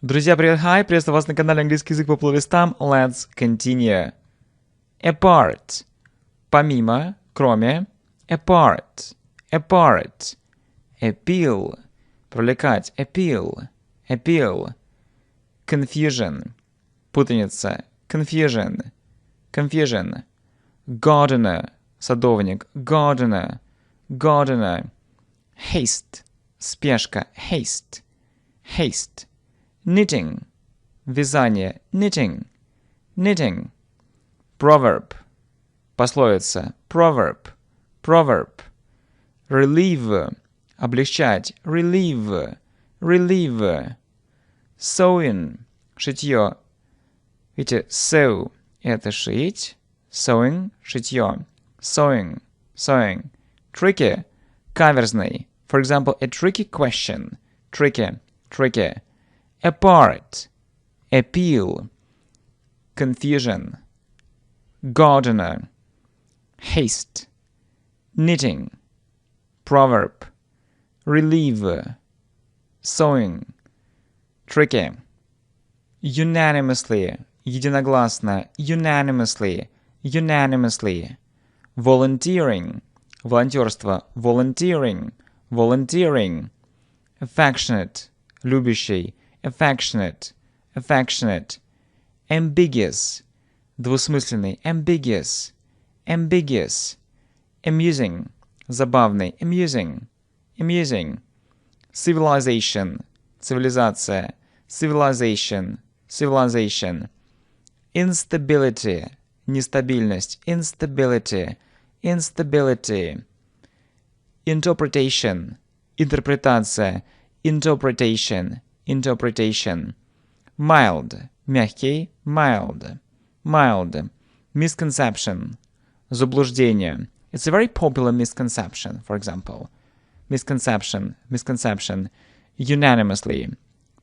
Друзья, привет, hi! Приветствую вас на канале Английский язык по плейлистам. Let's continue. Apart. Помимо, кроме. Apart. Apart. Appeal. Привлекать. Appeal. Appeal. Confusion. Путаница. Confusion. Confusion. Gardener. Садовник. Gardener. Gardener. Haste. Спешка. Haste. Haste. Knitting. Вязание. Knitting. Knitting. Proverb. Пословица. Proverb. Proverb. Relieve. Облегчать. Relieve. Relieve. Sewing. Шитье. Видите, sew – это шить. Sewing – шитье. Sewing. Sewing. Tricky. Каверзный. For example, a tricky question. Tricky. Tricky. Apart. Appeal. Confusion. Gardener. Haste. Knitting. Proverb. Relieve. Sewing. Tricky. Unanimously. Единогласно. Unanimously. Unanimously. Volunteering. Волонтерство. Volunteering. Volunteering. Affectionate. Любящий. Affectionate. Affectionate. Ambiguous. Двусмысленный. Ambiguous. Ambiguous. Amusing. Забавный. Amusing. Amusing. Civilization. Цивилизация. Civilization. Civilization. Instability. Нестабильность. Instability. Instability. Interpretation. Интерпретация. Interpretation. Interpretation. Mild. Мягкий. Mild. Mild. Misconception. Заблуждение. It's a very popular misconception, for example. Misconception. Misconception. Unanimously.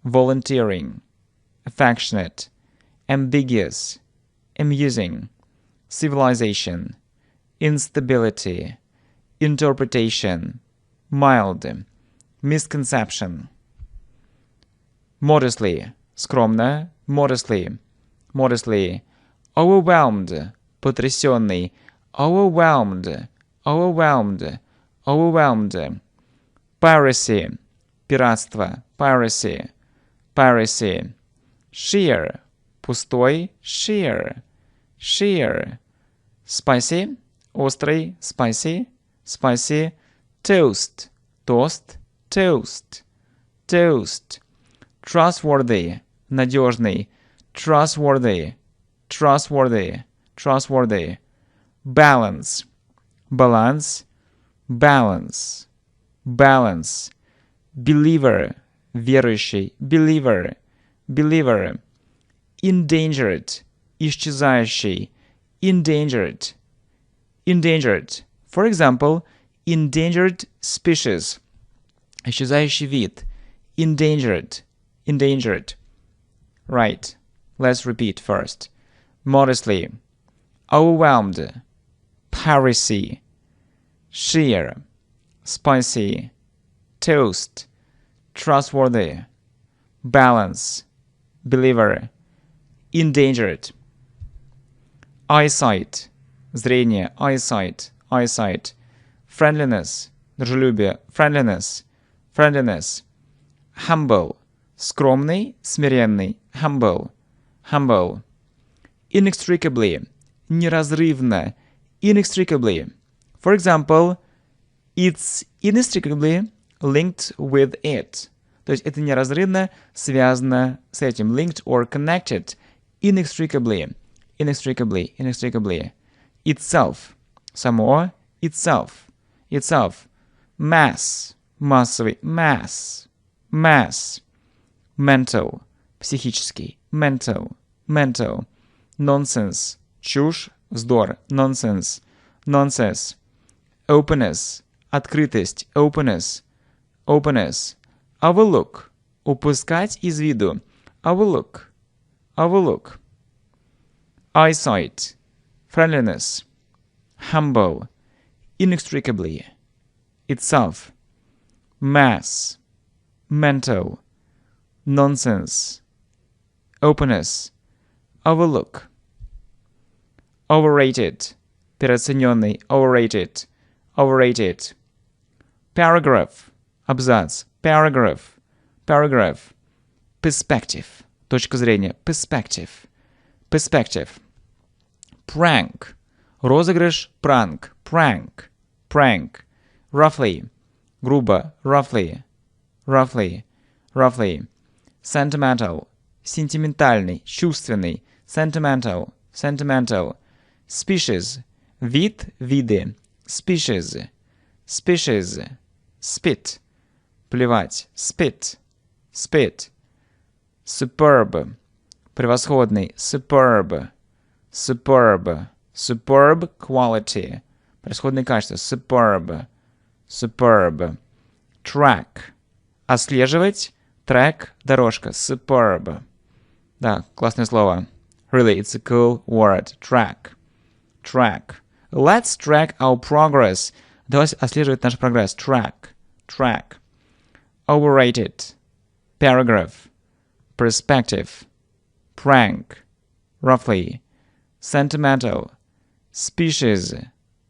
Volunteering. Affectionate. Ambiguous. Amusing. Civilization. Instability. Interpretation. Mild. Misconception. Modestly. Скромно. Modestly. Modestly. Overwhelmed. Потрясенный. Overwhelmed. Overwhelmed. Overwhelmed. Piracy. Пиратство. Piracy. Piracy. Sheer. Пустой. Sheer. Sheer. Spicy. Острый. Spicy. Spicy. Toast. Тост. Toast. Toast. Trustworthy. Надежный. Trustworthy. Trustworthy. Trustworthy. Balance. Баланс. Balance. Balance. Believer. Верующий. Believer. Believer. Endangered. Исчезающий. Endangered. Endangered. For example, endangered species. Исчезающий вид. Endangered. Endangered. Right. Let's repeat first. Modestly. Overwhelmed. Piracy. Sheer. Spicy. Toast. Trustworthy. Balance. Believer. Endangered. Eyesight. Зрение. Eyesight. Eyesight. Friendliness. Дружелюбие. Friendliness. Friendliness. Humble. Скромный, смиренный. Humble. Humble. Inextricably. Неразрывно. Inextricably. For example, it's inextricably linked with it. То есть это неразрывно связано с этим. Linked or connected. Inextricably. Inextricably. Inextricably. Itself. Само. Itself. Itself. Mass. Массовый. Mass. Mass. Mental. Психический. Mental. Mental. Nonsense. Чушь. Вздор. Nonsense. Nonsense. Openness. Открытость. Openness. Openness. Overlook. Упускать из виду. Overlook. Overlook. Eyesight. Friendliness. Humble. Inextricably. Itself. Mass. Mental. Nonsense. openness, overlook, overrated, переоцененный, overrated, overrated, paragraph, абзац, paragraph, paragraph, perspective, точка зрения, perspective, perspective, prank, розыгрыш, prank, prank, prank, roughly, грубо, roughly, roughly, roughly, sentimental, сентиментальный, чувственный, sentimental, sentimental, species, вид, виды, species, species, spit, плевать, spit, spit, superb, превосходный, superb, superb, superb quality, превосходное качество, superb, superb, track, отслеживать, track, дорожка, superb. Да, классное слово. Really, it's a cool word. Track. Track. Let's track our progress. Давай отслеживать наш прогресс. Track. Track. Overrated. Paragraph. Perspective. Prank. Roughly. Sentimental. Species.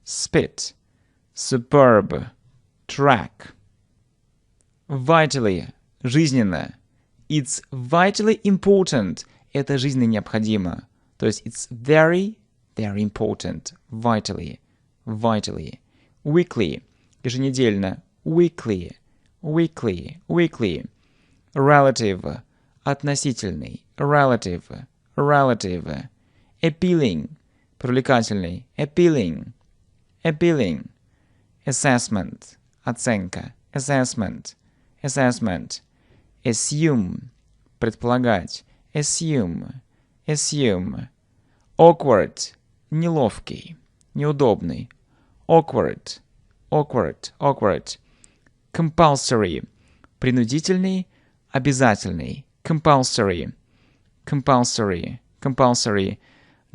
Spit. Superb. Track. Vitally. Жизненно. It's vitally important. Это жизненно необходимо. То есть it's very, very important. Vitally. Vitally. Weekly. Еженедельно. Weekly. Weekly. Weekly. Relative. Относительный. Relative. Relative. Appealing. Привлекательный. Appealing. Appealing. Assessment. Оценка. Assessment. Assessment. Assume. Предполагать. Assume. Assume. Awkward. Неловкий. Неудобный. Awkward. Awkward. Awkward. Compulsory. Принудительный. Обязательный. Compulsory. Compulsory. Compulsory.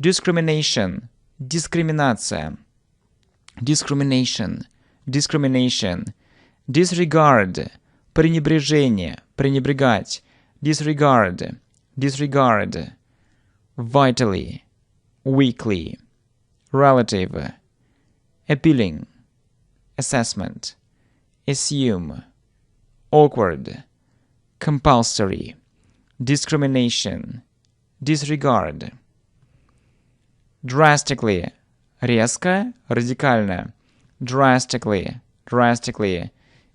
Discrimination. Дискриминация. Discrimination. Discrimination. Disregard. Пренебрежение. Пренебрегать. Disregard. Disregard. Vitally. Weekly. Relative. Appealing. Assessment. Assume. Awkward. Compulsory. Discrimination. Disregard. Drastically. Резко, радикально. Drastically. Drastically.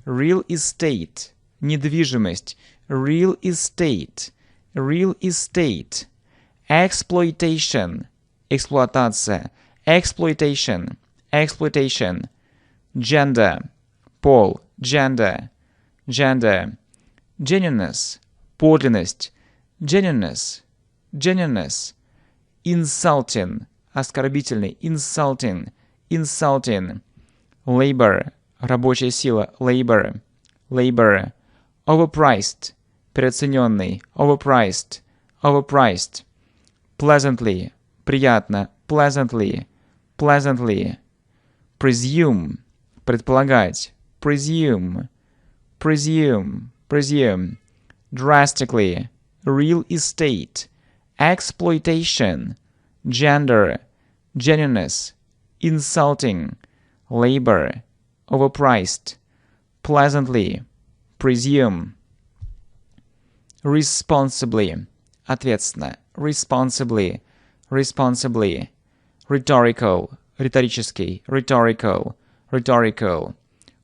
Real estate. Недвижимость. Real estate. Real estate. Exploitation. Эксплуатация. Exploitation. Exploitation. Gender. Пол. Gender. Gender. Genuineness. Подлинность. Genuineness. Genuineness. Insulting. Оскорбительный. Insulting. Insulting. Labor. Рабочая сила. Labor. Labor. Overpriced. Переоцененный. Overpriced. Overpriced. Pleasantly. Приятно. Pleasantly. Pleasantly. Presume. Предполагать. Presume. Presume. Presume. Drastically. Real estate. Exploitation. Gender. Genuineness. Insulting. Labor. Overpriced. Pleasantly. Presume. Responsibly. Ответственно. Responsibly. Responsibly. Rhetorical. Риторический. Rhetorical. Rhetorical.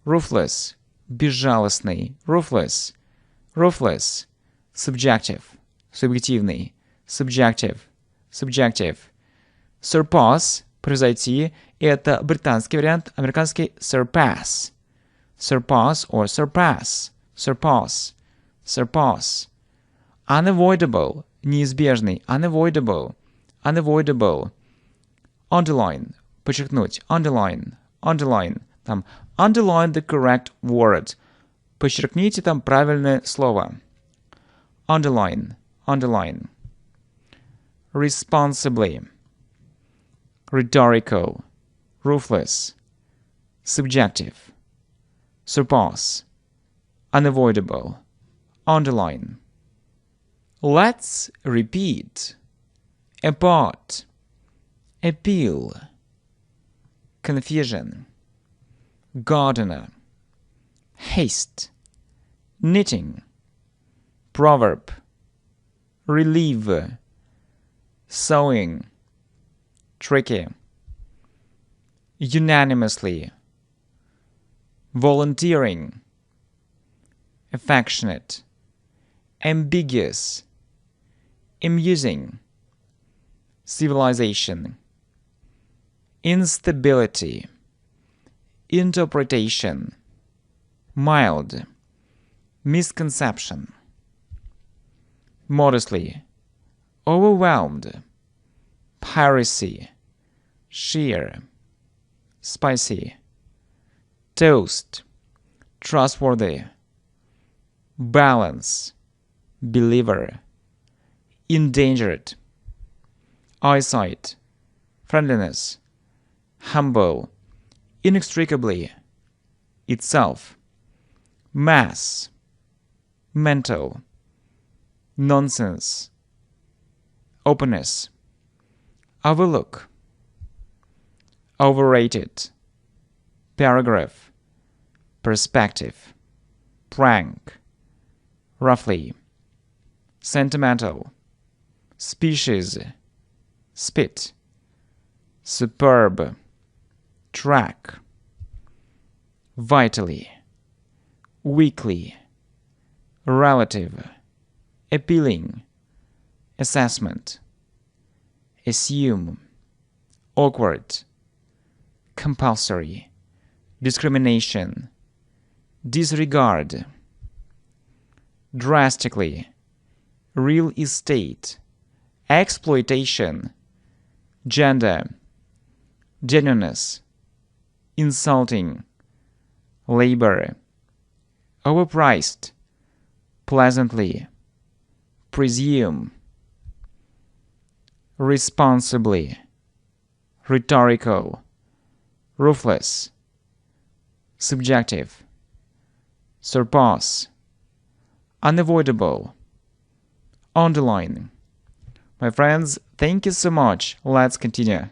Ruthless. Безжалостный. Ruthless. Ruthless. Subjective. Субъективный. Subjective. Subjective. Surpass. Превзойти. Это британский вариант. Американский surpass. Surpass or surpass. Surpass. Surpass. Unavoidable. Неизбежный. Unavoidable. Unavoidable. Underline. Подчеркнуть. Underline. Underline. Там. Underline the correct word. Подчеркните там правильное слово. Underline. Underline. Responsibly. Rhetorical. Ruthless. Subjective. Surpass. Unavoidable. Underline. Let's repeat. Apart, appeal, confusion, gardener, haste, knitting, proverb, relieve, sewing, tricky, unanimously, volunteering, affectionate, ambiguous, amusing, civilization, instability, interpretation, mild, misconception, modestly, overwhelmed, piracy, sheer, spicy, toast, trustworthy, balance, believer, endangered, eyesight, friendliness, humble, inextricably, itself, mass, mental, nonsense, openness, overlook, overrated, paragraph, perspective, prank, roughly, sentimental, species, spit, superb, track, vitally, weekly, relative, appealing, assessment, assume, awkward, compulsory, discrimination, disregard, drastically, real estate, exploitation, gender, genuineness, insulting, labor, overpriced, pleasantly, presume, responsibly, rhetorical, ruthless, subjective, surpass, unavoidable, underline. My friends, thank you so much. Let's continue.